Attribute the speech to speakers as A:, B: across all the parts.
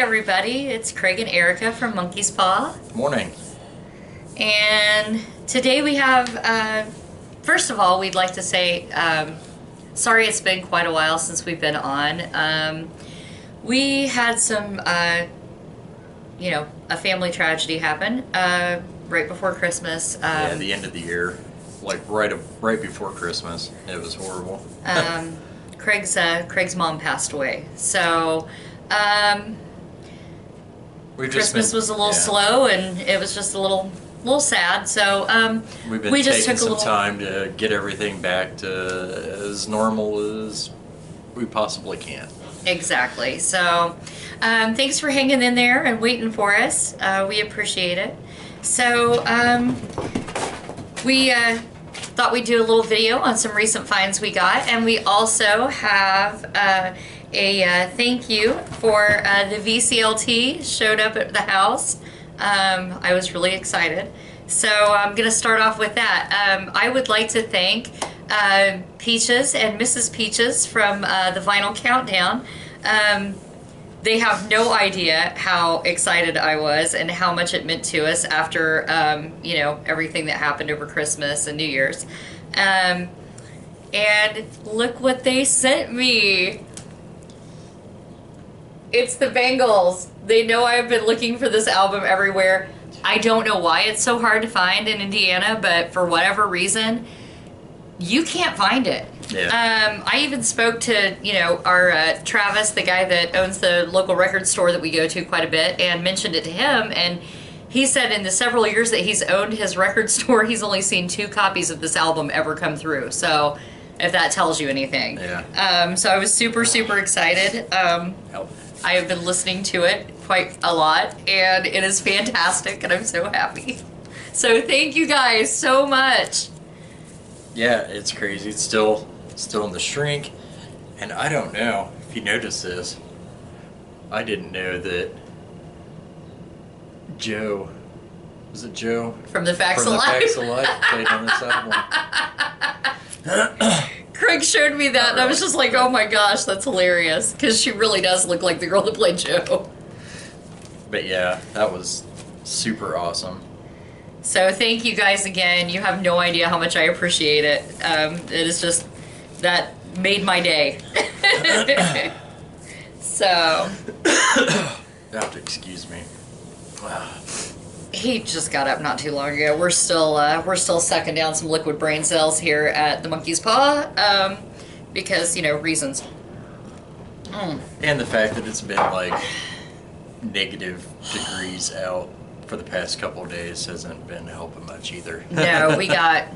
A: everybody, it's Craig and Erica from Monkey's Paw.
B: Morning.
A: And today we have, first of all, we'd like to say, sorry it's been quite a while since we've been on. We had some, a family tragedy happen right before Christmas.
B: Yeah, the end of the year, like right before Christmas. It was horrible.
A: Craig's mom passed away, so Christmas was a little slow, and it was just a little sad. So
B: we've been taking some time to get everything back to as normal as we possibly can.
A: Exactly. So thanks for hanging in there and waiting for us. We appreciate it. So we thought we'd do a little video on some recent finds we got, and we also have a thank you for the VCLT showed up at the house. I was really excited. So I'm going to start off with that. I would like to thank Peaches and Mrs. Peaches from the Vinyl Countdown. They have no idea how excited I was and how much it meant to us after, everything that happened over Christmas and New Year's. And look what they sent me. It's the Bangles. They know I've been looking for this album everywhere. I don't know why it's so hard to find in Indiana, but for whatever reason, you can't find it. Yeah. I even spoke to, our Travis, the guy that owns the local record store that we go to quite a bit, and mentioned it to him, and he said in the several years that he's owned his record store, he's only seen 2 copies of this album ever come through. So if that tells you anything.
B: Yeah.
A: So I was super, super excited. I have been listening to it quite a lot, and it is fantastic, and I'm so happy. So thank you guys so much.
B: Yeah, it's crazy. It's still in the shrink, and I don't know if you noticed this. I didn't know that Joe, was it Joe?
A: From the Facts of Life
B: played on this album.
A: Craig showed me that, and I was just like, oh my gosh, that's hilarious, because she really does look like the girl that played Joe.
B: But yeah, that was super awesome.
A: So thank you guys again. You have no idea how much I appreciate it. It is just, that made my day. So.
B: You have to excuse me.
A: He just got up not too long ago. We're still sucking down some liquid brain cells here at the Monkey's Paw, because, reasons.
B: And the fact that it's been like negative degrees out for the past couple of days hasn't been helping much either.
A: No, we got,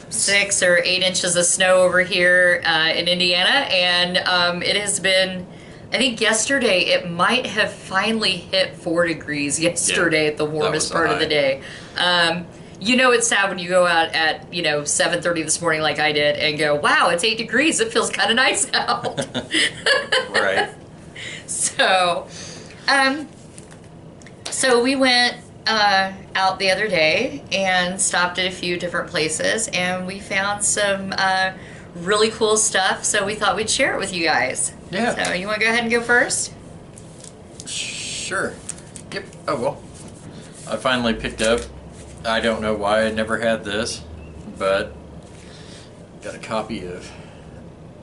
A: 6 or 8 inches of snow over here in Indiana, and it has been, I think yesterday it might have finally hit 4 degrees yesterday at the warmest part of the day. It's sad when you go out at 7:30 this morning like I did and go, wow, it's 8 degrees, it feels kind of nice out.
B: Right.
A: So we went out the other day and stopped at a few different places, and we found some really cool stuff, so we thought we'd share it with you guys.
B: Yeah.
A: So you want to go ahead and go first?
B: Sure. Yep. Oh, well. I finally picked up, I don't know why I never had this, but got a copy of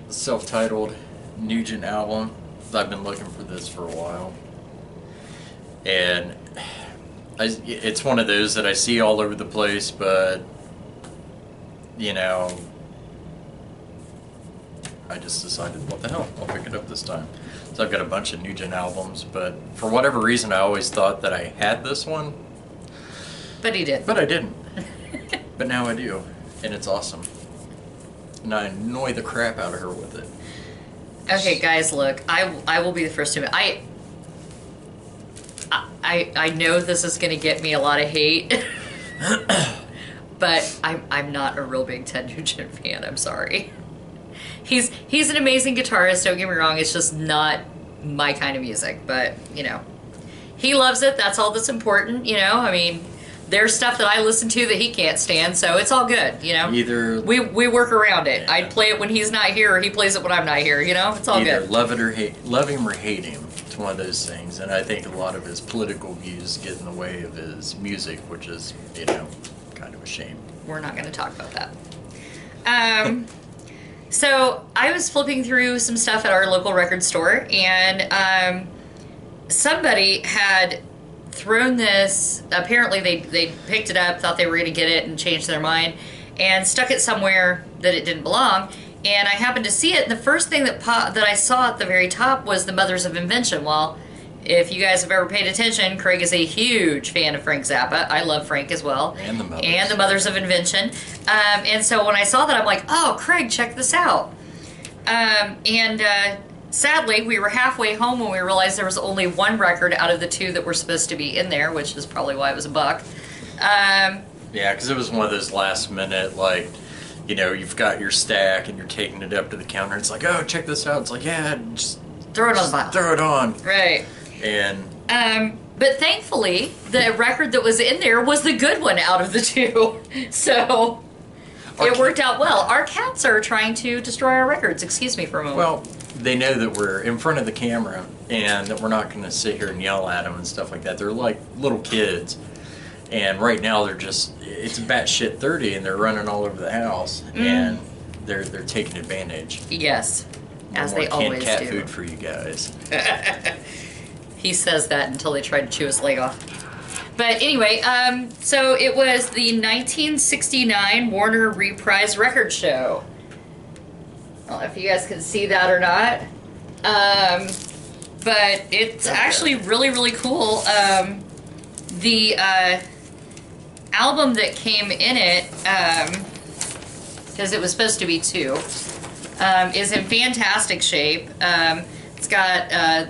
B: the self-titled Nugent album. I've been looking for this for a while. And it's one of those that I see all over the place, but, I just decided, what the hell, I'll pick it up this time. So I've got a bunch of Nugent albums, but for whatever reason I always thought that I had this one.
A: But he did.
B: But I didn't. But now I do, and it's awesome. And I annoy the crap out of her with it.
A: Okay, guys, look, I will be the first to admit, I know this is going to get me a lot of hate, but I'm not a real big Ted Nugent fan. I'm sorry. He's an amazing guitarist. Don't get me wrong. It's just not my kind of music. But he loves it. That's all that's important. I mean, there's stuff that I listen to that he can't stand, so it's all good, you know.
B: Either
A: we work around it.
B: Yeah.
A: I play it when he's not here, or he plays it when I'm not here. You know, it's all
B: either
A: good.
B: love it or love him or hate him. It's one of those things, and I think a lot of his political views get in the way of his music, which is, you know, kind of a shame.
A: We're not going to talk about that. So I was flipping through some stuff at our local record store, and somebody had thrown this. Apparently, they picked it up, thought they were going to get it, and changed their mind, and stuck it somewhere that it didn't belong. And I happened to see it, and the first thing that I saw at the very top was the Mothers of Invention. Well, if you guys have ever paid attention, Craig is a huge fan of Frank Zappa. I love Frank as well.
B: And the Mothers.
A: And the Mothers of Invention. And so when I saw that, I'm like, oh, Craig, check this out. Sadly, we were halfway home when we realized there was only one record out of the two that were supposed to be in there, which is probably why it was $1.
B: Yeah, because it was one of those last minute, like, you know, you've got your stack and you're taking it up to the counter. It's like, oh, check this out. It's like, yeah, just
A: throw it on the pile.
B: Throw it on.
A: Right.
B: And
A: but thankfully, the record that was in there was the good one out of the two. So it worked out well. Our cats are trying to destroy our records. Excuse me for a moment.
B: well, they know that we're in front of the camera and that we're not going to sit here and yell at them and stuff like that. They're like little kids. And right now they're just, it's batshit 30 and they're running all over the house and they're taking advantage.
A: Yes,
B: No
A: as
B: more
A: they
B: canned
A: always
B: cat
A: do.
B: food for you guys.
A: He says that until they try to chew his leg off. But anyway, so it was the 1969 Warner Reprise Record Show. I don't know if you guys can see that or not. But it's actually really, really cool. The album that came in it, because it was supposed to be two, is in fantastic shape. It's got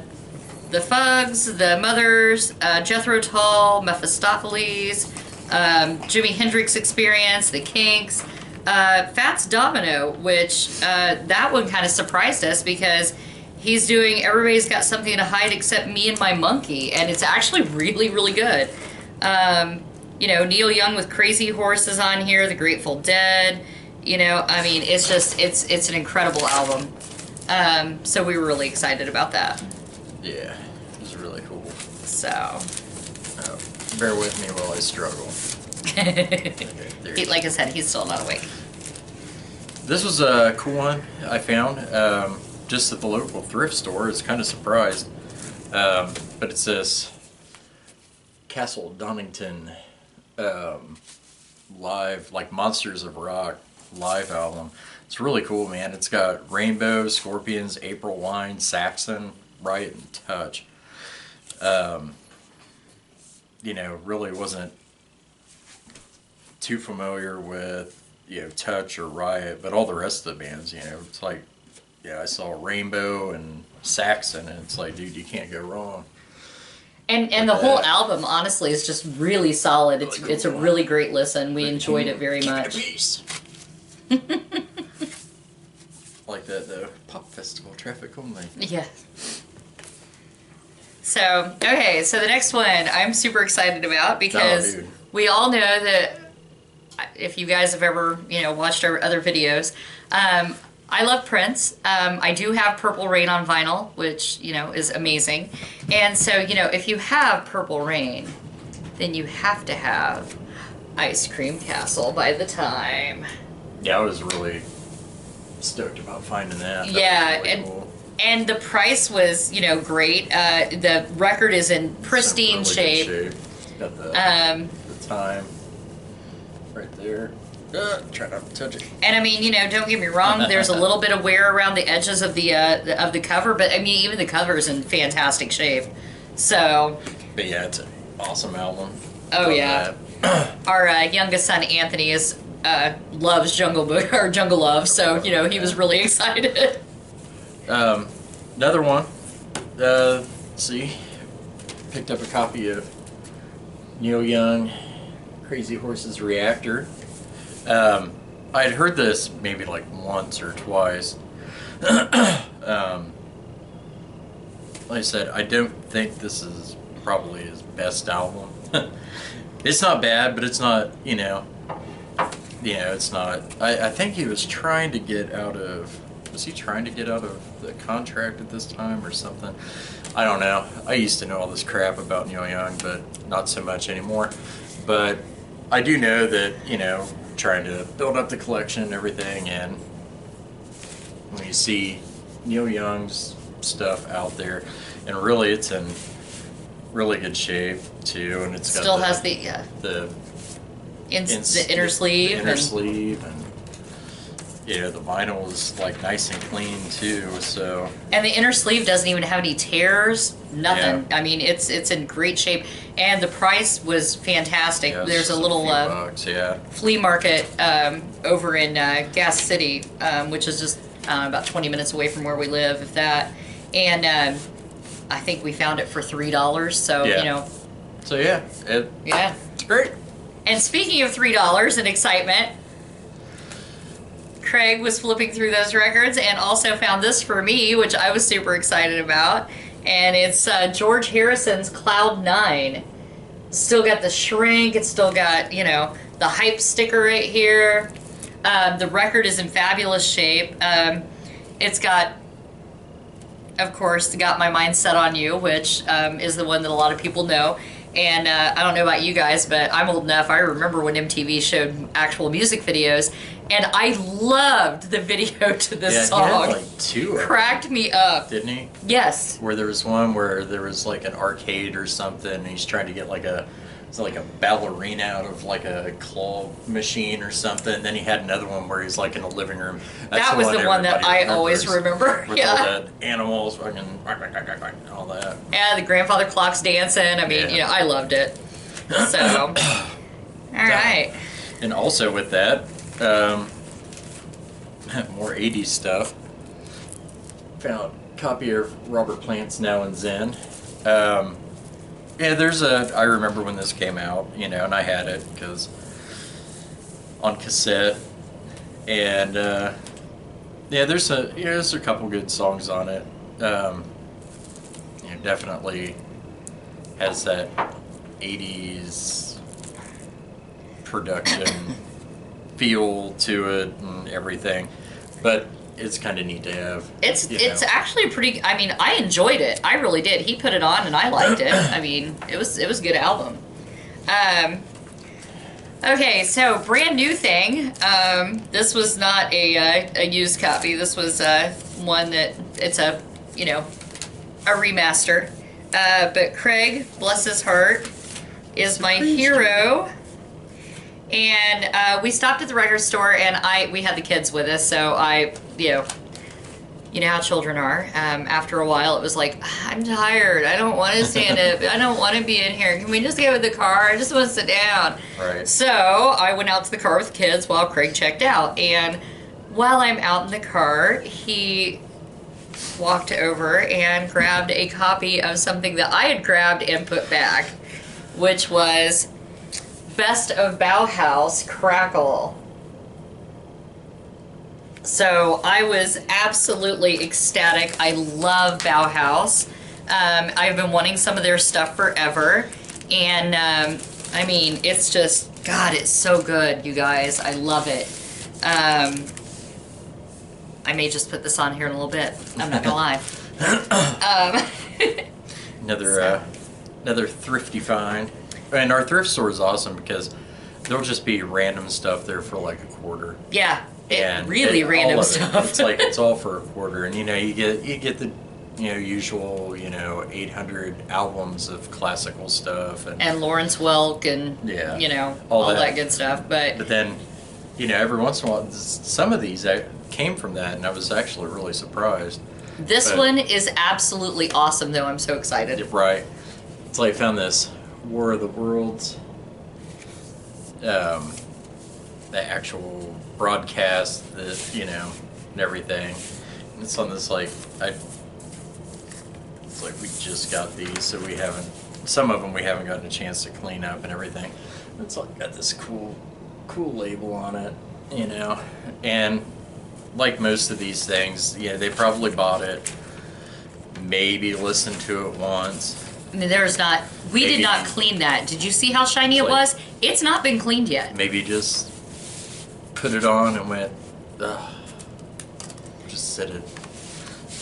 A: the Fugs, the Mothers, Jethro Tull, Mephistopheles, Jimi Hendrix Experience, the Kinks, Fats Domino, which that one kind of surprised us because he's doing Everybody's Got Something to Hide Except Me and My Monkey, and it's actually really, really good. You know, Neil Young with Crazy Horse is on here, The Grateful Dead. You know, I mean, it's just, it's an incredible album. So we were really excited about that.
B: Yeah, it was really cool.
A: So.
B: Bear with me while I struggle.
A: Like I said, he's still not awake.
B: This was a cool one I found just at the local thrift store. I was kind of surprised. But it's this Castle Donington live, like Monsters of Rock live album. It's really cool, man. It's got Rainbow, Scorpions, April Wine, Saxon, Riot, and Touch. You know, really wasn't too familiar with, you know, Touch or Riot, but all the rest of the bands, you know, it's like, yeah, I saw Rainbow and Saxon, and it's like, dude, you can't go wrong.
A: And the whole album, honestly, is just really solid. It's a really great listen. We enjoyed it very much.
B: Keep it a piece. Like that, though. Pop festival traffic only.
A: Yeah. So, okay, so the next one I'm super excited about because we all know that if you guys have ever, you know, watched our other videos, I love Prince. I do have Purple Rain on vinyl, which, you know, is amazing. And so, you know, if you have Purple Rain, then you have to have Ice Cream Castle by the Time.
B: Yeah, I was really stoked about finding that.
A: Yeah,
B: really cool.
A: And the price was, you know, great. The record is in pristine
B: Really
A: shape.
B: good shape. Got the Time right there. Try not to touch it.
A: And I mean, you know, don't get me wrong. There's a little bit of wear around the edges of the cover, but I mean, even the cover is in fantastic shape. So.
B: But yeah, it's an awesome album.
A: Oh yeah. Our youngest son Anthony loves Jungle Book or Jungle Love, so you know he was really excited.
B: Another one. Let's see. Picked up a copy of Neil Young, Crazy Horse's Reactor. I had heard this maybe like once or twice. Like I said, I don't think this is probably his best album. It's not bad, but it's not, it's not. I think he was trying to get out of. Was he trying to get out of the contract at this time or something? I don't know. I used to know all this crap about Neil Young, but not so much anymore. But I do know that, trying to build up the collection and everything, and when you see Neil Young's stuff out there, and really it's in really good shape too, and it's
A: Still
B: got
A: has the inner sleeve.
B: The inner sleeve, and the vinyl is like nice and clean too. So.
A: And the inner sleeve doesn't even have any tears. Nothing.
B: Yeah.
A: I mean, it's in great shape, and the price was fantastic.
B: Yeah,
A: There's a
B: just
A: little
B: few bucks,
A: flea market over in Gas City, which is just about 20 minutes away from where we live, if that. And I think we found it for $3. So
B: So it's great.
A: And speaking of $3 and excitement, Craig was flipping through those records and also found this for me, which I was super excited about. And it's George Harrison's Cloud 9. Still got the shrink. It's still got, the hype sticker right here. The record is in fabulous shape. It's got, of course, Got My Mind Set on You, which is the one that a lot of people know. And I don't know about you guys, but I'm old enough. I remember when MTV showed actual music videos, and I loved the video to this song.
B: He had like two of them.
A: Cracked me up.
B: Didn't he?
A: Yes.
B: Where there was one where there was like an arcade or something, and he's trying to get like a ballerina out of like a claw machine or something. And then he had another one where he's like in a living room.
A: That was the one that I always remember.
B: With all the animals fucking all that.
A: Yeah, the grandfather clock's dancing. I mean, I loved it. So, all right.
B: And also with that, more 80s stuff. Found a copy of Robert Plant's Now and Zen. I remember when this came out, and I had it because on cassette, and there's a couple good songs on it. Definitely has that 80s production feel to it and everything, but it's kind of neat to have.
A: It's actually pretty. I mean, I enjoyed it. I really did. He put it on, and I liked it. I mean, it was a good album. Okay, so brand new thing. This was not a used copy. This was one that it's a remaster. But Craig, bless his heart, is my hero. And we stopped at the record store, and we had the kids with us, so you know how children are. After a while, it was like, I'm tired. I don't want to stand up. I don't want to be in here. Can we just get with the car? I just want to sit down.
B: Right.
A: So I went out to the car with the kids while Craig checked out. And while I'm out in the car, he walked over and grabbed a copy of something that I had grabbed and put back, which was Best of Bauhaus Crackle. So I was absolutely ecstatic. I love Bauhaus. I've been wanting some of their stuff forever. And I mean, it's just, God, it's so good, you guys. I love it. I may just put this on here in a little bit. I'm not gonna lie.
B: Another thrifty find. And our thrift store is awesome because there'll just be random stuff there for like a quarter.
A: Yeah. Random stuff.
B: It's like it's all for a quarter, and you get the usual 800 albums of classical stuff
A: and Lawrence Welk and all that good stuff. But
B: then every once in a while some of these came from that, and I was actually really surprised.
A: This one is absolutely awesome, though. I'm so excited.
B: Right. It's like I found this War of the Worlds, the actual broadcast that and everything. And it's on this it's like we just got these, so we haven't. Some of them we haven't gotten a chance to clean up and everything. It's like got this cool label on it, and like most of these things, they probably bought it, maybe listened to it once,
A: I mean, there's not. We did
B: Maybe-
A: not clean that. Did you see how shiny it
B: Like-
A: was? It's not been cleaned yet.
B: Maybe just put it on and went, ugh, just sit it.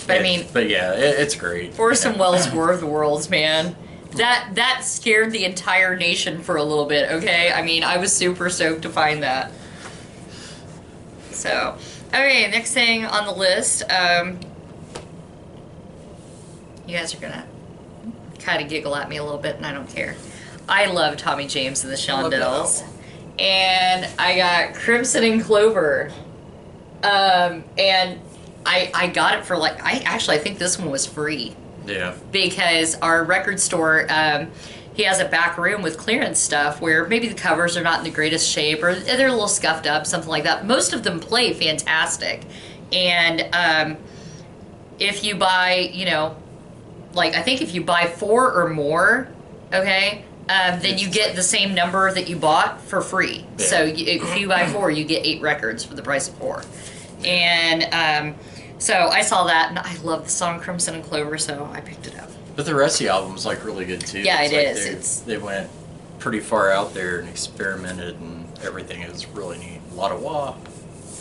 A: But I mean,
B: but yeah, it's great.
A: Orson Welles' War of the Worlds, man. That scared the entire nation for a little bit, okay? I mean, I was super stoked to find that. So, okay, next thing on the list, you guys are gonna kind of giggle at me a little bit, and I don't care. I love Tommy James and the Shondells. And I got Crimson and Clover. And I got it for like, I think this one was free.
B: Yeah.
A: Because our record store, he has a back room with clearance stuff where maybe the covers are not in the greatest shape or they're a little scuffed up, something like that. Most of them play fantastic. And if you buy, you know, like I think if you buy 4 or more, okay, then you get the same number that you bought for free.
B: Yeah.
A: So if you buy 4, you get 8 records for the price of 4. And so I saw that, and I love the song Crimson and Clover, so I picked it up.
B: But the rest of the album's like really good too.
A: Yeah,
B: it's
A: it
B: like
A: is.
B: They went pretty far out there and experimented, and everything is really neat. A lot of wah.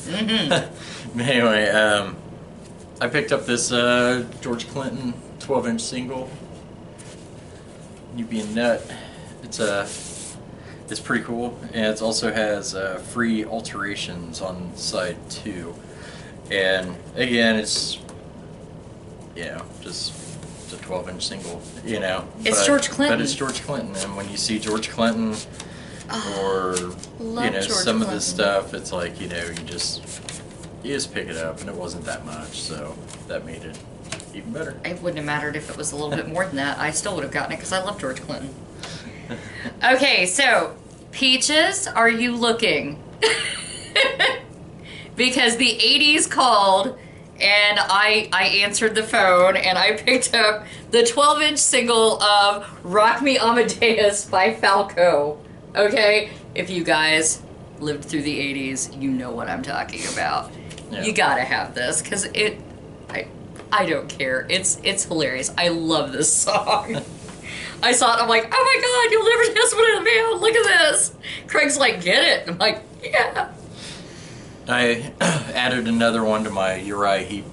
A: Mm-hmm.
B: Anyway, I picked up this George Clinton 12-inch single. You Be a Nut. It's pretty cool, and it also has free alterations on side 2. And again, it's, you know, just it's a 12-inch single, you know.
A: It's George Clinton.
B: But it's George Clinton, and when you see George Clinton or
A: love
B: you know
A: George
B: some of
A: Clinton.
B: the stuff, it's like, you know, you just pick it up, and it wasn't that much, so that made it even better.
A: It wouldn't have mattered if it was a little bit more than that. I still would have gotten it because I love George Clinton. Okay, so Peaches, are you looking? Because the 80s called, and I answered the phone, and I picked up the 12-inch single of Rock Me Amadeus by Falco. Okay? If you guys lived through the 80s, you know what I'm talking about.
B: Yeah.
A: You gotta have this, because I don't care. It's hilarious. I love this song. I saw it, I'm like, oh my god, you'll never guess what in the mail. Look at this. Craig's like, get it. I'm like, yeah.
B: I added another one to my Uriah Heep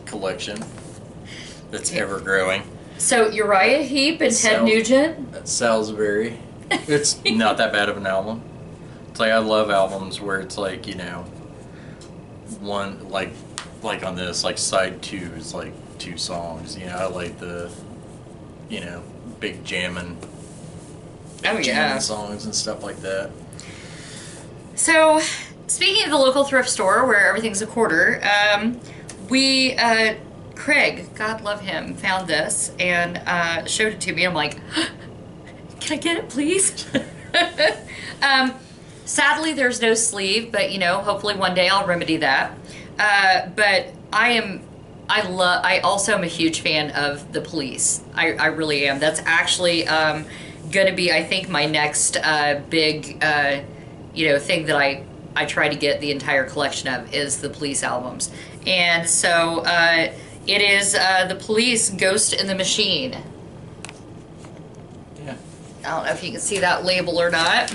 B: collection that's ever growing.
A: So Uriah Heep and Ted Nugent?
B: That's Salisbury. It's not that bad of an album. It's like I love albums where it's like, you know, one like on this, like side 2 is like 2 songs. You know, I like the, you know, big jamming songs and stuff like that.
A: So, speaking of the local thrift store where everything's a quarter, Craig, God love him, found this and showed it to me. I'm like, can I get it, please? Sadly, there's no sleeve, but you know, hopefully one day I'll remedy that. But I also am a huge fan of The Police. I really am. That's actually going to be, I think, my next big, you know, thing that I try to get the entire collection of is the Police albums. And so it is The Police, Ghost in the Machine.
B: Yeah.
A: I don't know if you can see that label or not.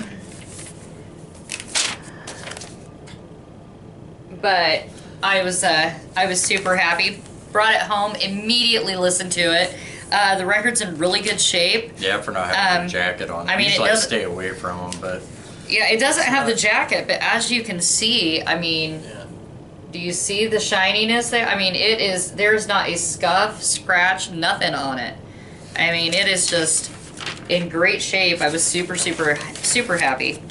A: But I was super happy. Brought it home, immediately listened to it. The record's in really good shape.
B: Yeah, for not having a jacket on.
A: I mean,
B: usually
A: it
B: I
A: doesn't-
B: stay away from them, but
A: Yeah, it doesn't have the jacket, but as you can see, I mean,
B: yeah.
A: do you see the shininess there? I mean, there's not a scuff, scratch, nothing on it. I mean, it is just in great shape. I was super, super, super happy.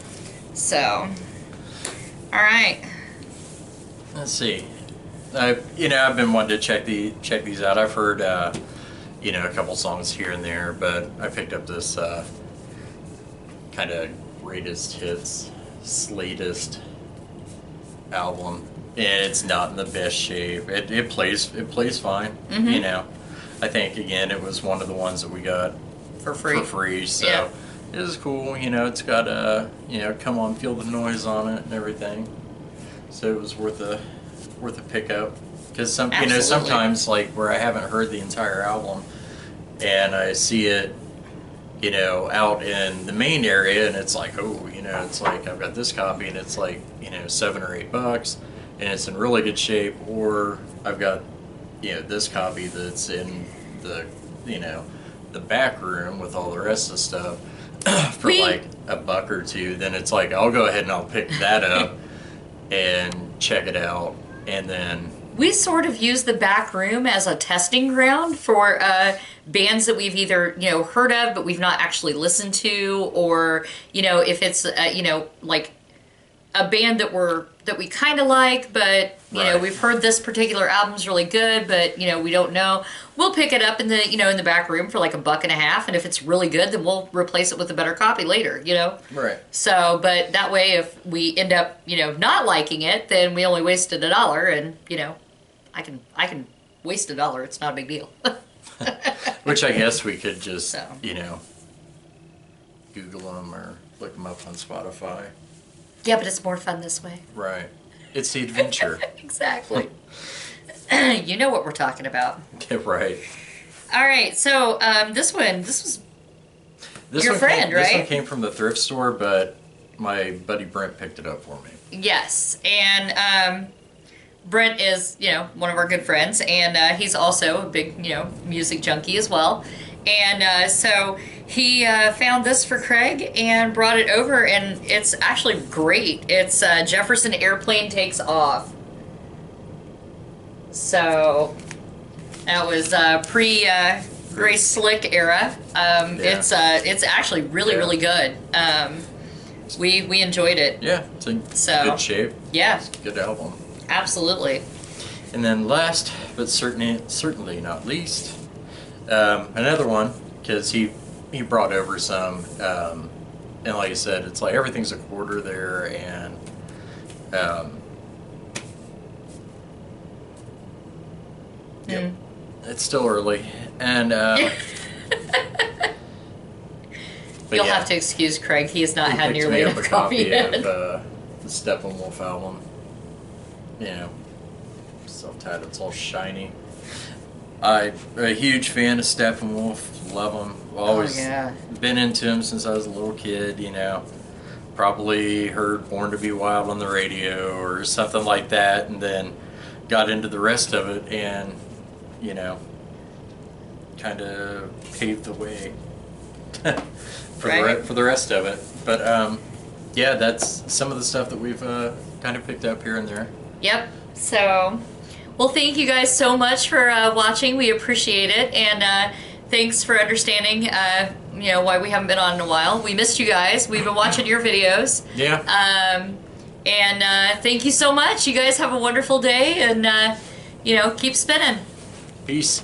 A: So, all right.
B: Let's see. You know, I've been wanting to check these out. I've heard, you know, a couple songs here and there, but I picked up this kind of greatest hits, slatest album, and it's not in the best shape. It plays fine.
A: Mm-hmm.
B: You know, I think again it was one of the ones that we got
A: For free.
B: So
A: Yeah.
B: it is cool. You know, it's got you know, Come On Feel the Noise on it and everything. So it was worth a pickup, because you know,
A: Absolutely.
B: sometimes like where I haven't heard the entire album and I see it you know, out in the main area, and it's like, oh, you know, it's like I've got this copy and it's like, you know, $7 or $8 and it's in really good shape, or I've got, you know, this copy that's in the, you know, the back room with all the rest of the stuff for like $1 or $2, then it's like I'll go ahead and I'll pick that up and check it out, and then
A: we sort of use the back room as a testing ground for bands that we've either, you know, heard of but we've not actually listened to, or, you know, if it's you know, like a band that we kind of like, but you know, we've heard this particular album's really good, but you know, we don't know. We'll pick it up in the, you know, in the back room for like $1.50, and if it's really good, then we'll replace it with a better copy later, you know.
B: Right.
A: So, but that way, if we end up, you know, not liking it, then we only wasted $1, and you know, I can waste $1. It's not a big deal.
B: Which I guess we could just,
A: So.
B: you know, Google them or look them up on Spotify.
A: Yeah, but it's more fun this way.
B: Right. It's the adventure.
A: Exactly. You know what we're talking about.
B: Yeah, right.
A: All right, so this was your friend, right?
B: This one came from the thrift store, but my buddy Brent picked it up for me.
A: Yes, and Brent is, you know, one of our good friends, and he's also a big, you know, music junkie as well. And so he found this for Craig and brought it over, and it's actually great. It's Jefferson Airplane Takes Off. So that was pre-Grace Slick era. It's actually really good. We enjoyed it.
B: Yeah, it's in good shape.
A: Yeah,
B: it's a good album.
A: Absolutely.
B: And then last, but certainly not least, another one, because he brought over some, and like I said, it's like everything's a quarter there, and yep, it's still early, and
A: you'll have to excuse Craig. He has not had nearly enough coffee yet.
B: Of the Steppenwolf album. You know, self-titled, it's all shiny. I'm a huge fan of Steppenwolf. Love him. Always been into him since I was a little kid, you know. Probably heard Born to Be Wild on the radio or something like that, and then got into the rest of it and, you know, kind of paved the way for the rest of it. But, yeah, that's some of the stuff that we've kind of picked up here and there.
A: Yep. So, well, thank you guys so much for watching. We appreciate it, and thanks for understanding. You know, why we haven't been on in a while. We missed you guys. We've been watching your videos.
B: Yeah.
A: And thank you so much. You guys have a wonderful day, and you know, keep spinning.
B: Peace.